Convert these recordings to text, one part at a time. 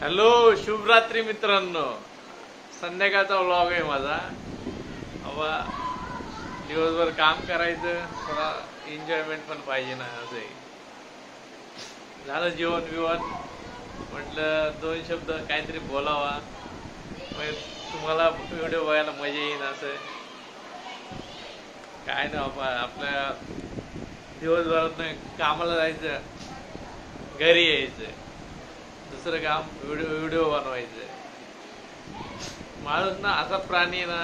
Hello, शुभरात्री मित्रांनो. संध्याकाळचा व्लॉग आहे माझा. अवा दिवसभर काम करायचं, थोडा एन्जॉयमेंट पण पाहिजे ना. असं आहे. झालं जेवण बिवण, म्हटलं दोन शब्द काहीतरी बोलावा, मग तुम्हाला व्हिडिओ बघायला मजा येईल. असं काय ना बाबा, आपल्या दिवसभरात कामाला जायचं, घरी यायचं, दुसरं काम व्हिडिओ बनवायचं. माणूस ना असा प्राणी ना,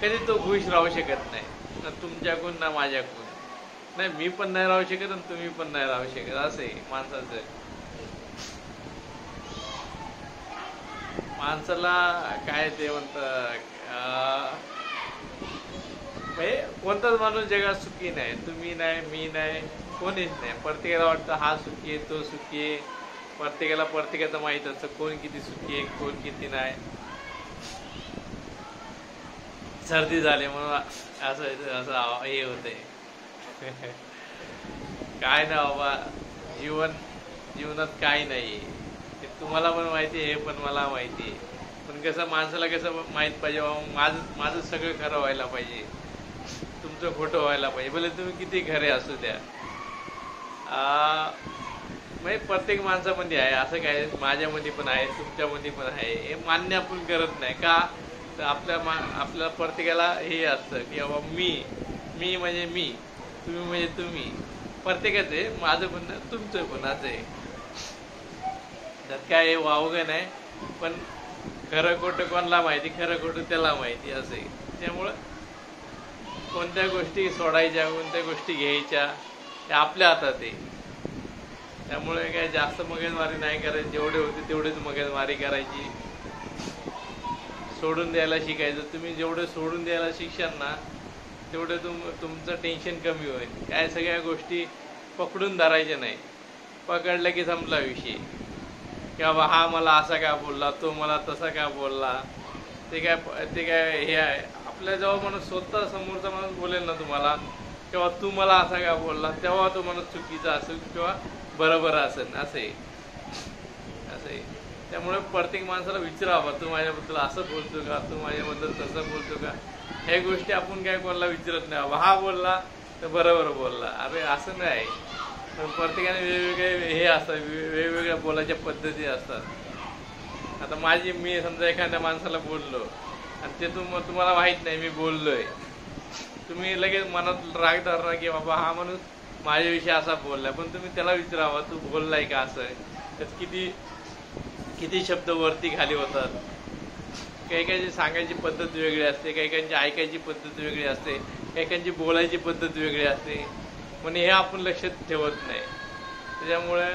कधी तो खुश राहू शकत नाही, ना तुमच्याकडून ना माझ्याकडून. नाही, मी पण नाही राहू शकत आणि तुम्ही पण नाही राहू शकत. असं आहे माणसाचं. माणसाला काय ते म्हणतं, कोणताच माणूस जगात सुखी नाही. तुम्ही नाही, मी नाही, कोणीच नाही. प्रत्येकाला वाटतं हा सुखी आहे, तो सुखी आहे. प्रत्येकाचं माहीत असतं कोण किती सुखी आहे, कोण किती नाही. सर्दी झाली म्हणून असं असं हे होतंय. काय ना बाबा, जीवनात काय नाही ते तुम्हाला पण माहिती आहे, हे पण मला माहिती आहे. पण कसं माणसाला कसं माहीत पाहिजे बाबा, माझं सगळं खरं व्हायला पाहिजे, तुमचं खोटं व्हायला पाहिजे. भले तुम्ही किती खरे असू द्या. म्हणजे प्रत्येक माणसामध्ये आहे असं काय, माझ्यामध्ये पण आहे, तुमच्यामध्ये पण आहे. हे मान्य आपण करत नाही का, तर आपल्या प्रत्येकाला हे असतं की बाबा मी म्हणजे मी, तुम्ही म्हणजे तुम्ही. प्रत्येकाचं आहे, माझं पण तुमचं पण. असं आहे. त्यात काय वावगं नाही. पण खरं खोटं कोणाला माहिती, खरं खोटं त्याला माहिती. असं आहे. त्यामुळं कोणत्या गोष्टी सोडायच्या, कोणत्या गोष्टी घ्यायच्या, ते आपल्या हातात आहे. त्यामुळे काय जास्त मगजमारी नाही करायची. जेवढे होते तेवढेच मगजमारी करायची. सोडून द्यायला शिकायचं. तुम्ही जेवढं सोडून द्यायला शिकशाल ना, तेवढं तुमचं टेन्शन कमी होईल. काय सगळ्या गोष्टी पकडून धरायच्या नाही. पकडलं की संपला विषय. की बाबा हा मला असा का बोलला, तो मला तसा का बोलला. ते काय हे आहे. आपल्या जेव्हा माणूस स्वतः समोरचा माणूस बोलेल ना तुम्हाला, तेव्हा तू मला असा का बोलला, तेव्हा तो माणूस चुकीचा असेल किंवा बरोबर असेल. असं आहे. त्यामुळे प्रत्येक माणसाला विचारावं, तू माझ्याबद्दल असं बोलतो का, तू माझ्याबद्दल तसं बोलतो का. ह्या गोष्टी आपण काय कोणाला विचारत नाही. बाबा हा बोलला तर बरोबर बोलला, अरे असं नाही. पण प्रत्येकाने वेगवेगळे हे असतात, वेगवेगळ्या बोलायच्या पद्धती असतात. आता मी समजा एखाद्या माणसाला बोललो आणि ते तुम्हाला माहीत नाही मी बोललोय, तुम्ही लगेच मनात राग धरणार की बाबा हा माणूस माझ्याविषयी असा बोललाय. पण तुम्ही त्याला विचारावा, तू बोललाय का असं. त्यात किती शब्द वरती खाली होतात. काही सांगायची पद्धत वेगळी असते, काही ऐकायची पद्धत वेगळी असते, काही बोलायची पद्धत वेगळी असते. म्हणजे हे आपण लक्षात ठेवत नाही. त्याच्यामुळे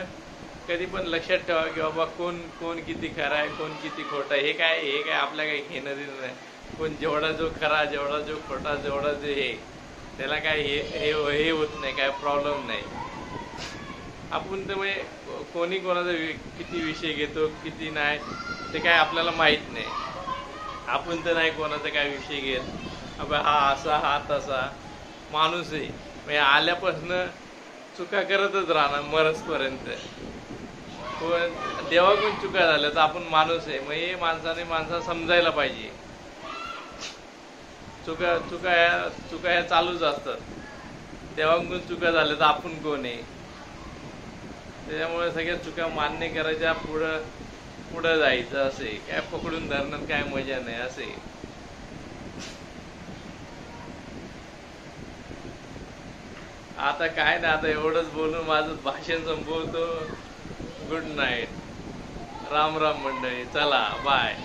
कधी पण लक्षात ठेवा की बाबा कोण किती खरा आहे, कोण किती खोटा आहे. हे काय आपल्या काही घेणं देणं नाही. कोण जेवढा जो खरा, जेवढा जो खोटा, जेवढा जो हे, त्याला काय हे होत नाही, काय प्रॉब्लेम नाही. आपण तर म्हणजे कोणी कोणाचा किती विषय घेतो किती नाही ते काय आपल्याला माहीत नाही. आपण तर नाही कोणाचा काय विषय घेत. बाबा हा असा, हा तसा. माणूस आहे म्हणजे आल्यापासून चुका करतच राहणार मरसपर्यंत. देवाकडून चुका झाल्या तर आपण माणूस आहे. मग हे माणसाला समजायला पाहिजे. चुका ह्या चालूच असतात. देवाकडून चुका झाल्या तर आपण कोण आहे. त्याच्यामुळे सगळ्या चुका मान्य करायच्या, पुढं जायचं. असे काय पकडून धरण्यात काय मजा नाही. असे आता काय नाही, आता एवढंच बोलून माझं भाषण संपवतो. Good night. राम राम मंडळी. चला बाय.